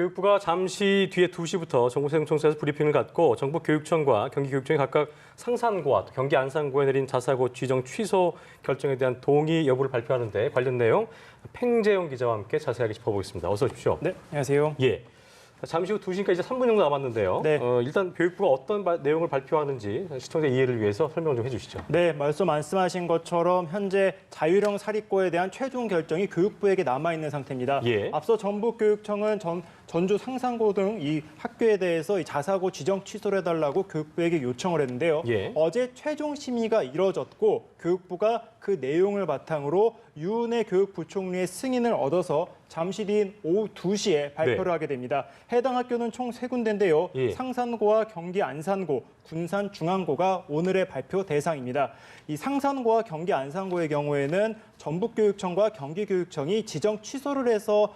교육부가 잠시 뒤에 2시부터 전국세종청사에서 브리핑을 갖고 정부교육청과 경기교육청이 각각 상산고와 또 경기 안산고에 내린 자사고 지정 취소 결정에 대한 동의 여부를 발표하는데 관련 내용 팽재용 기자와 함께 자세하게 짚어보겠습니다. 어서 오십시오. 네, 안녕하세요. 예. 잠시 후 2시니까 이제 3분 정도 남았는데요. 네. 일단 교육부가 어떤 내용을 발표하는지 시청자 이해를 위해서 설명 좀 해주시죠. 네, 말씀하신 것처럼 현재 자율형 사립고에 대한 최종 결정이 교육부에게 남아있는 상태입니다. 예. 앞서 전북교육청은 전주 상산고 등 이 학교에 대해서 이 자사고 지정 취소를 해달라고 교육부에게 요청을 했는데요. 예. 어제 최종 심의가 이뤄졌고 교육부가 그 내용을 바탕으로 유은혜 교육부총리의 승인을 얻어서 잠시 뒤인 오후 2시에 발표를 네. 하게 됩니다. 해당 학교는 총 3군데인데요. 예. 상산고와 경기 안산고, 군산중앙고가 오늘의 발표 대상입니다. 이 상산고와 경기 안산고의 경우에는 전북교육청과 경기교육청이 지정 취소를 해서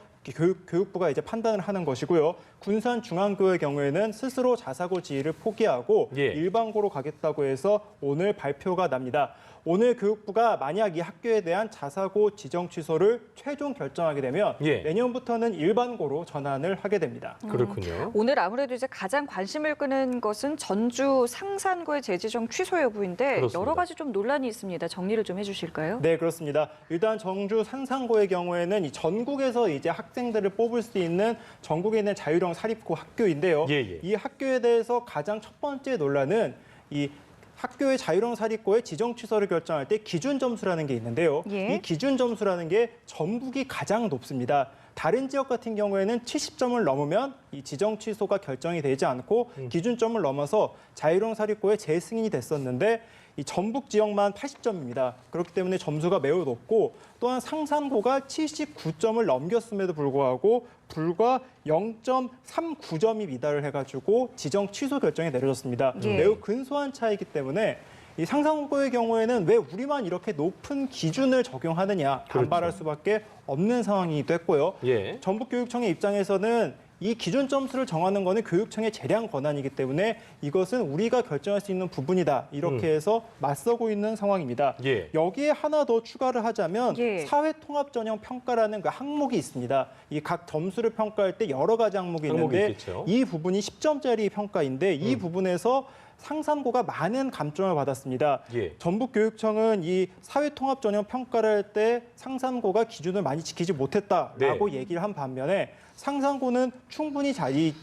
교육부가 이제 판단을 하는 것이고요. 군산중앙고의 경우에는 스스로 자사고 지위를 포기하고 예. 일반고로 가겠다고 해서 오늘 발표가 납니다. 오늘 교육부가 만약 이 학교에 대한 자사고 지정 취소를 최종 결정하게 되면 예. 내년부터는 일반고로 전환을 하게 됩니다. 그렇군요. 오늘 아무래도 이제 가장 관심을 끄는 것은 전주 상산고의 재지정 취소 여부인데 그렇습니다. 여러 가지 좀 논란이 있습니다. 정리를 좀 해주실까요? 네, 그렇습니다. 일단 전주 상산고의 경우에는 이 전국에서 이제 학생들을 뽑을 수 있는 전국에 있는 자율형 사립고 학교인데요. 예. 이 학교에 대해서 가장 첫 번째 논란은 이 학교의 자율형 사립고의 지정 취소를 결정할 때 기준 점수라는 게 있는데요. 예. 이 기준 점수라는 게 전북이 가장 높습니다. 다른 지역 같은 경우에는 70점을 넘으면 이 지정 취소가 결정이 되지 않고 기준점을 넘어서 자율형 사립고에 재승인이 됐었는데 이 전북 지역만 80점입니다. 그렇기 때문에 점수가 매우 높고 또한 상산고가 79점을 넘겼음에도 불구하고 불과 0.39점이 미달을 해가지고 지정 취소 결정이 내려졌습니다. 예. 매우 근소한 차이기 때문에 이 상산고의 경우에는 왜 우리만 이렇게 높은 기준을 적용하느냐 반발할 수밖에 없는 상황이 됐고요. 예. 전북교육청의 입장에서는 이 기준 점수를 정하는 것은 교육청의 재량 권한이기 때문에 이것은 우리가 결정할 수 있는 부분이다. 이렇게 해서 맞서고 있는 상황입니다. 예. 여기에 하나 더 추가를 하자면 예. 사회통합전형 평가라는 그 항목이 있습니다. 이 각 점수를 평가할 때 여러 가지 항목이 항목이 있는데 있겠죠. 이 부분이 10점짜리 평가인데 이 부분에서 상산고가 많은 감점을 받았습니다. 예. 전북교육청은 이 사회통합전형 평가를 할 때 상산고가 기준을 많이 지키지 못했다라고 네. 얘기를 한 반면에 상산고는 충분히 이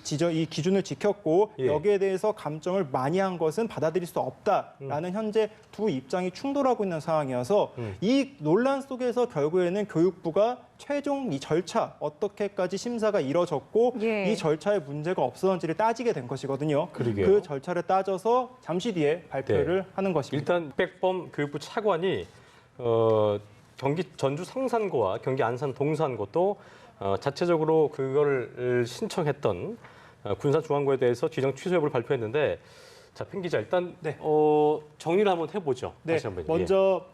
기준을 지켰고 예. 여기에 대해서 감점을 많이 한 것은 받아들일 수 없다라는 현재 두 입장이 충돌하고 있는 상황이어서 이 논란 속에서 결국에는 교육부가 최종 이 절차 어떻게까지 심사가 이뤄졌고 예. 이 절차에 문제가 없었는지를 따지게 된 것이거든요. 그러게요. 그 절차를 따져서 잠시 뒤에 발표를 하는 것입니다. 일단 백범 교육부 차관이 경기 전주 상산고와 경기 안산 동산고 또 자체적으로 그거를 신청했던 군산중앙고에 대해서 지정 취소 여부를 발표했는데 자, 팽 기자 일단 네. 정리를 한번 해보죠. 네, 다시 한번. 먼저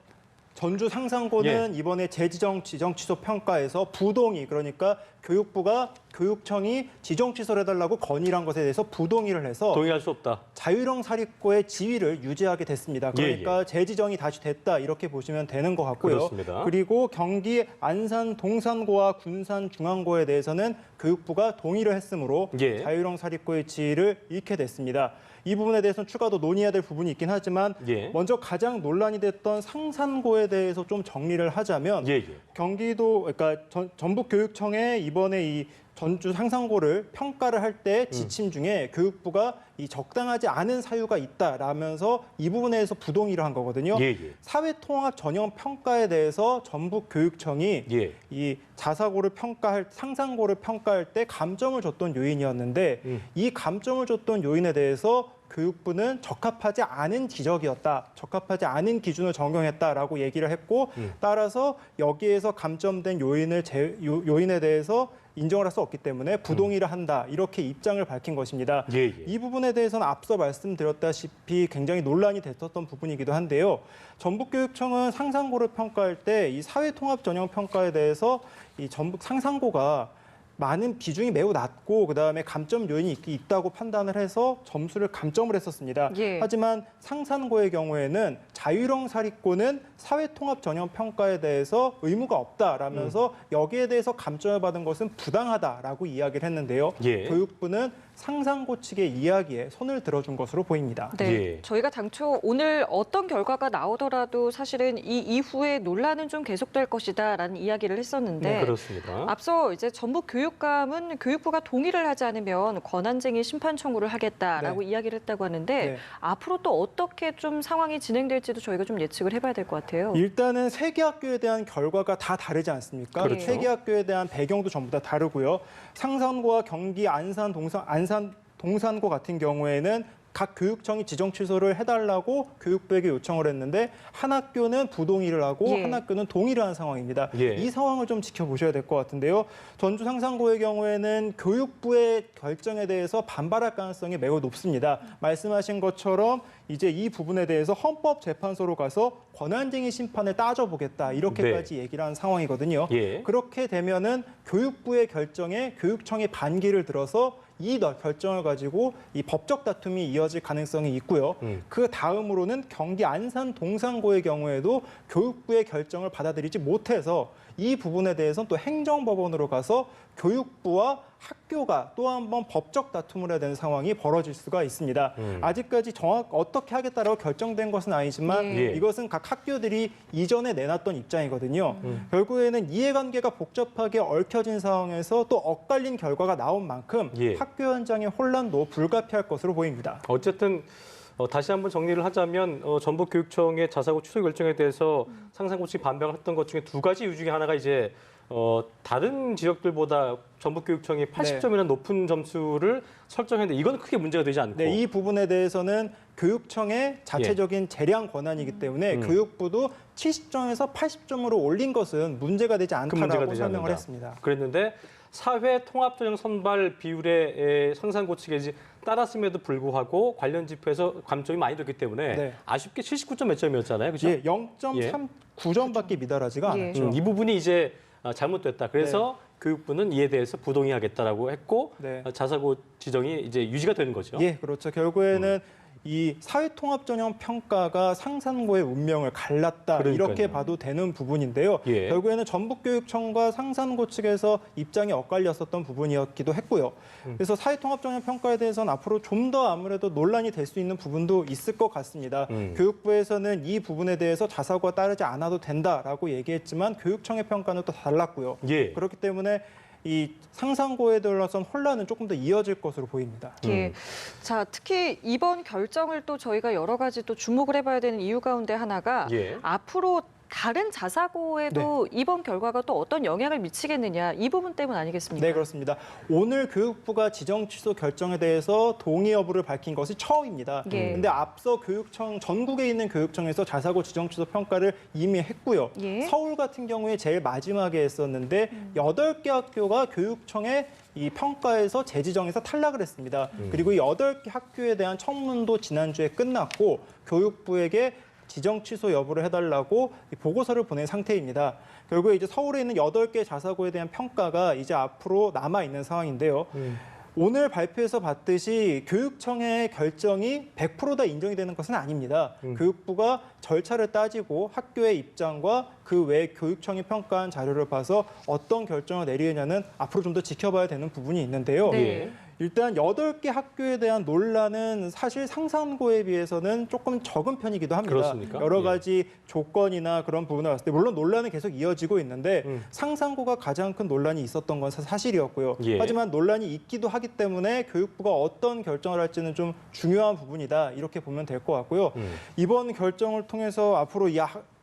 전주 상산고는 이번에 지정 취소 평가에서 부동의 그러니까 교육부가 교육청이 지정 취소를 해달라고 건의를 한 것에 대해서 부동의를 해서 동의할 수 없다. 자율형 사립고의 지위를 유지하게 됐습니다. 그러니까 재지정이 다시 됐다 이렇게 보시면 되는 것 같고요. 그렇습니다. 그리고 경기 안산 동산고와 군산 중앙고에 대해서는 교육부가 동의를 했으므로 예. 자율형 사립고의 지위를 잃게 됐습니다. 이 부분에 대해서는 추가로 논의해야 될 부분이 있긴 하지만 예. 먼저 가장 논란이 됐던 상산고에 대해서 좀 정리를 하자면 경기도 그러니까 전북교육청에 이번에 이 전주 상산고를 평가를 할 때 지침 중에 교육부가 이 적당하지 않은 사유가 있다라면서 이 부분에 대해서 부동의를 한 거거든요. 사회통합 전형 평가에 대해서 전북교육청이 이 자사고를 상산고를 평가할 때 감점을 줬던 요인이었는데 이 감점을 줬던 요인에 대해서 교육부는 적합하지 않은 지적이었다. 적합하지 않은 기준을 적용했다라고 얘기를 했고 따라서 여기에서 감점된 요인에 대해서 인정을 할 수 없기 때문에 부동의를 한다. 이렇게 입장을 밝힌 것입니다. 이 부분에 대해서는 앞서 말씀드렸다시피 굉장히 논란이 됐었던 부분이기도 한데요. 전북교육청은 상산고를 평가할 때 이 사회통합 전형 평가에 대해서 이 전북 상산고가 많은 비중이 매우 낮고 그다음에 감점 요인이 있다고 판단을 해서 점수를 감점을 했었습니다. 예. 하지만 상산고의 경우에는 자유형 사립고는 사회통합 전형 평가에 대해서 의무가 없다라면서 여기에 대해서 감점을 받은 것은 부당하다라고 이야기를 했는데요. 예. 교육부는 상산고 측의 이야기에 손을 들어준 것으로 보입니다. 네, 예. 저희가 당초 오늘 어떤 결과가 나오더라도 사실은 이 이후에 논란은 좀 계속될 것이다라는 이야기를 했었는데 네, 그렇습니다. 앞서 이제 전북 교육감은 교육부가 동의를 하지 않으면 권한쟁의 심판 청구를 하겠다라고 이야기를 했다고 하는데 네. 앞으로 또 어떻게 좀 상황이 진행될지도 저희가 좀 예측을 해봐야 될 것 같아요. 일단은 세 개 학교에 대한 결과가 다 다르지 않습니까? 그렇죠. 세 개 학교에 대한 배경도 전부 다 다르고요. 상산고와 경기 안산 동산고 같은 경우에는 각 교육청이 지정 취소를 해달라고 교육부에게 요청을 했는데 한 학교는 부동의를 하고 예. 한 학교는 동의를 한 상황입니다. 예. 이 상황을 좀 지켜보셔야 될 것 같은데요. 전주 상산고의 경우에는 교육부의 결정에 대해서 반발할 가능성이 매우 높습니다. 말씀하신 것처럼 이제 이 부분에 대해서 헌법재판소로 가서 권한쟁의 심판을 따져보겠다 이렇게까지 얘기를 한 상황이거든요. 예. 그렇게 되면은 교육부의 결정에 교육청이 반기를 들어서 이 결정을 가지고 이 법적 다툼이 이어질 가능성이 있고요. 그 다음으로는 경기 안산 동산고의 경우에도 교육부의 결정을 받아들이지 못해서 이 부분에 대해서는 또 행정법원으로 가서 교육부와 학교가 또 한 번 법적 다툼을 해야 되는 상황이 벌어질 수가 있습니다. 아직까지 어떻게 하겠다라고 결정된 것은 아니지만 예. 이것은 각 학교들이 이전에 내놨던 입장이거든요. 결국에는 이해관계가 복잡하게 얽혀진 상황에서 또 엇갈린 결과가 나온 만큼 예. 학교 현장의 혼란도 불가피할 것으로 보입니다. 어쨌든 다시 한번 정리를 하자면 전북교육청의 자사고 취소 결정에 대해서 상산고 측이 반박을 했던 것 중에 두 가지 이유 중에 하나가 이제 다른 지역들보다 전북교육청이 80점이라는 높은 점수를 설정했는데 이건 크게 문제가 되지 않고 네, 이 부분에 대해서는 교육청의 자체적인 재량 권한이기 때문에 교육부도 70점에서 80점으로 올린 것은 문제가 되지 큰 문제가 않다라고 되지 설명을 않는다. 했습니다. 그랬는데 사회 통합전형 선발 비율에 상산고 측에 따랐음에도 불구하고 관련 지표에서 감점이 많이 됐기 때문에 네. 아쉽게 79점 몇 점이었잖아요. 그렇죠? 예, 0.39점밖에 미달하지가 예. 않았죠. 이 부분이 이제 잘못됐다. 그래서 교육부는 이에 대해서 부동의하겠다라고 했고 네. 자사고 지정이 이제 유지가 되는 거죠. 예, 그렇죠. 결국에는 이 사회통합전형 평가가 상산고의 운명을 갈랐다 그러니까요. 이렇게 봐도 되는 부분인데요. 예. 결국에는 전북교육청과 상산고 측에서 입장이 엇갈렸었던 부분이었기도 했고요. 그래서 사회통합전형 평가에 대해서는 앞으로 좀 더 아무래도 논란이 될 수 있는 부분도 있을 것 같습니다. 교육부에서는 이 부분에 대해서 자사고가 따르지 않아도 된다라고 얘기했지만 교육청의 평가는 또 달랐고요. 예. 그렇기 때문에 이 상산고에 들어선 혼란은 조금 더 이어질 것으로 보입니다. 예. 자, 특히 이번 결정을 또 저희가 여러 가지 또 주목을 해봐야 되는 이유 가운데 하나가 예. 앞으로 다른 자사고에도 이번 결과가 또 어떤 영향을 미치겠느냐 이 부분 때문 아니겠습니까? 네, 그렇습니다. 오늘 교육부가 지정 취소 결정에 대해서 동의 여부를 밝힌 것이 처음입니다. 예. 근데 앞서 교육청 전국에 있는 교육청에서 자사고 지정 취소 평가를 이미 했고요. 예. 서울 같은 경우에 제일 마지막에 했었는데 8개 학교가 교육청의 이 평가에서 재지정에서 탈락을 했습니다. 그리고 이 8개 학교에 대한 청문도 지난주에 끝났고 교육부에게 지정 취소 여부를 해달라고 보고서를 보낸 상태입니다. 결국에 이제 서울에 있는 8개 자사고에 대한 평가가 이제 앞으로 남아 있는 상황인데요. 오늘 발표에서 봤듯이 교육청의 결정이 100%다 인정이 되는 것은 아닙니다. 교육부가 절차를 따지고 학교의 입장과 그 외 교육청이 평가한 자료를 봐서 어떤 결정을 내리느냐는 앞으로 좀 더 지켜봐야 되는 부분이 있는데요. 네. 일단 8개 학교에 대한 논란은 사실 상산고에 비해서는 조금 적은 편이기도 합니다. 그렇습니까? 여러 예. 가지 조건이나 그런 부분을 봤을 때 물론 논란은 계속 이어지고 있는데 상산고가 가장 큰 논란이 있었던 건 사실이었고요. 예. 하지만 논란이 있기도 하기 때문에 교육부가 어떤 결정을 할지는 좀 중요한 부분이다 이렇게 보면 될 것 같고요. 이번 결정을 통해서 앞으로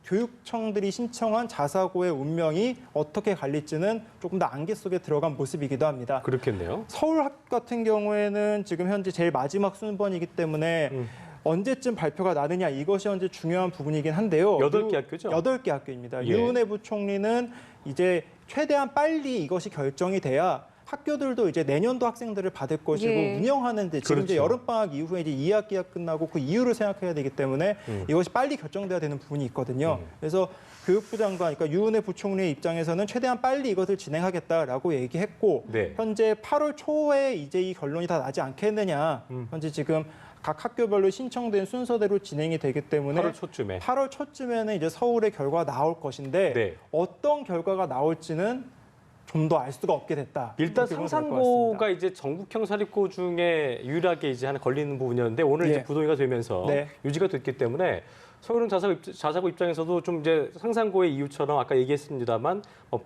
교육청들이 신청한 자사고의 운명이 어떻게 갈릴지는 조금 더 안개 속에 들어간 모습이기도 합니다. 그렇겠네요. 서울 같은 경우에는 지금 현재 제일 마지막 순번이기 때문에 언제쯤 발표가 나느냐 이것이 현재 중요한 부분이긴 한데요. 8개 학교죠? 8개 학교입니다. 예. 유은혜 부총리는 이제 최대한 빨리 이것이 결정이 돼야 학교들도 이제 내년도 학생들을 받을 것이고 예. 운영하는데 지금 이제 그렇죠. 여름방학 이후에 이제 2학기가 끝나고 그 이후를 생각해야 되기 때문에 이것이 빨리 결정돼야 되는 부분이 있거든요. 그래서 교육부 장관, 그러니까 유은혜 부총리의 입장에서는 최대한 빨리 이것을 진행하겠다라고 얘기했고 네. 현재 8월 초에 이제 이 결론이 다 나지 않겠느냐. 현재 지금 각 학교별로 신청된 순서대로 진행이 되기 때문에 8월 초쯤에. 8월 초쯤에는 이제 서울의 결과가 나올 것인데 네. 어떤 결과가 나올지는 좀 더 알 수가 없게 됐다. 일단 이렇게 보면 될것 상산고가 같습니다. 이제 전국형 사립고 중에 유일하게 이제 하나 걸리는 부분이었는데 오늘 예. 이제 부동의가 되면서 네. 유지가 됐기 때문에 서울은 자사고 입장에서도 좀 이제 상산고의 이유처럼 아까 얘기했습니다만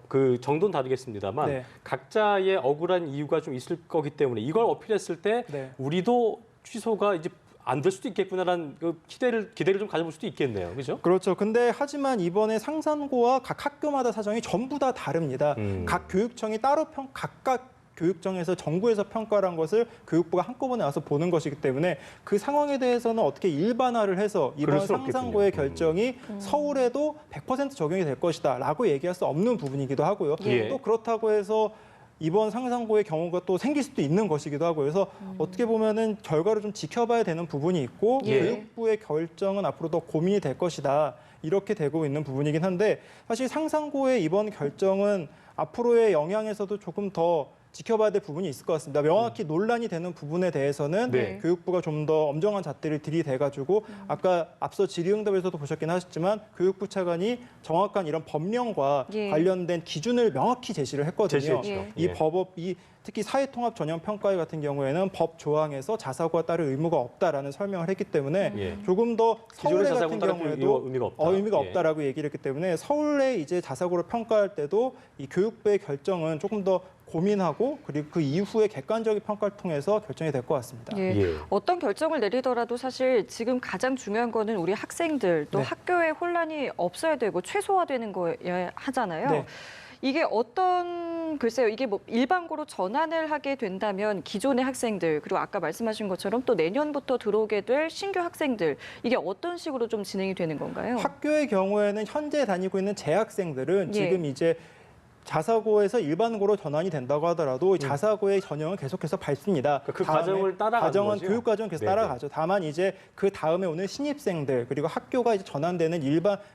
그 정도는 다르겠습니다만 네. 각자의 억울한 이유가 좀 있을 거기 때문에 이걸 어필했을 때 네. 우리도 취소가 이제 안 될 수도 있겠구나라는 그 기대를 좀 가져볼 수도 있겠네요. 그렇죠? 그렇죠. 근데 하지만 이번에 상산고와 각 학교마다 사정이 전부 다 다릅니다. 각 교육청이 따로 각각 교육청에서 정부에서 평가를 한 것을 교육부가 한꺼번에 와서 보는 것이기 때문에 그 상황에 대해서는 어떻게 일반화를 해서 이번 그럴 수는 상산고의 없겠군요. 결정이 서울에도 100% 적용이 될 것이다 라고 얘기할 수 없는 부분이기도 하고요. 예. 또 그렇다고 해서 이번 상산고의 경우가 또 생길 수도 있는 것이기도 하고 그래서 어떻게 보면은 결과를 좀 지켜봐야 되는 부분이 있고 예. 교육부의 결정은 앞으로 더 고민이 될 것이다. 이렇게 되고 있는 부분이긴 한데 사실 상산고의 이번 결정은 앞으로의 영향에서도 조금 더 지켜봐야 될 부분이 있을 것 같습니다. 명확히 논란이 되는 부분에 대해서는 네. 교육부가 좀 더 엄정한 잣대를 들이대가지고 아까 앞서 질의응답에서도 보셨긴 하셨지만 교육부 차관이 정확한 이런 법령과 예. 관련된 기준을 명확히 제시를 했거든요. 제시했죠. 예. 이 법이 특히 사회통합전형평가회 같은 경우에는 법 조항에서 자사고와 따를 의무가 없다라는 설명을 했기 때문에 예. 조금 더 기존의 서울대 자사고는 같은 따를 경우에도 의미가 없다. 의미가 예. 없다라고 얘기를 했기 때문에 서울에 이제 자사고를 평가할 때도 이 교육부의 결정은 조금 더 고민하고 그리고 그 이후에 객관적인 평가를 통해서 결정이 될 것 같습니다. 예. 예. 어떤 결정을 내리더라도 사실 지금 가장 중요한 거는 우리 학생들 또 네. 학교에 혼란이 없어야 되고 최소화되는 거여야 하잖아요. 네. 이게 글쎄요, 이게 뭐 일반고로 전환을 하게 된다면 기존의 학생들 그리고 아까 말씀하신 것처럼 또 내년부터 들어오게 될 신규 학생들 이게 어떤 식으로 좀 진행이 되는 건가요? 학교의 경우에는 현재 다니고 있는 재학생들은 예. 지금 이제 자사고에서 일반고로 전환이 된다고 하더라도 자사고의 전형은 계속해서 밟습니다. 그 과정을 따라가는 과정은 거죠? 교육 과정은 계속 네네. 따라가죠. 다만 이제 그 다음에 오는 신입생들 그리고 학교가 이제 전환되는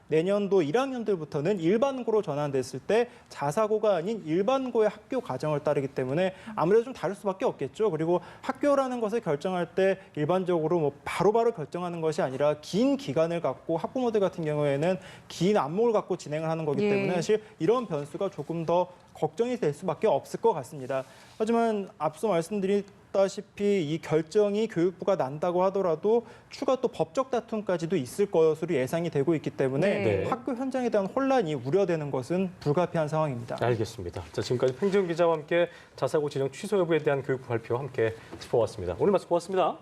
내년도 1학년들부터는 일반고로 전환됐을 때 자사고가 아닌 일반고의 학교 과정을 따르기 때문에 아무래도 좀 다를 수밖에 없겠죠. 그리고 학교라는 것을 결정할 때 일반적으로 뭐 바로바로 결정하는 것이 아니라 긴 기간을 갖고 학부모들 같은 경우에는 긴 안목을 갖고 진행을 하는 거기 예. 때문에 사실 이런 변수가 조금 더 걱정이 될 수밖에 없을 것 같습니다. 하지만 앞서 말씀드렸다시피 이 결정이 교육부가 난다고 하더라도 추가 또 법적 다툼까지도 있을 것으로 예상이 되고 있기 때문에 네. 학교 현장에 대한 혼란이 우려되는 것은 불가피한 상황입니다. 알겠습니다. 자, 지금까지 팽지훈 기자와 함께 자사고 진영 취소 여부에 대한 교육부 발표 함께 짚어봤습니다. 오늘 말씀 고맙습니다.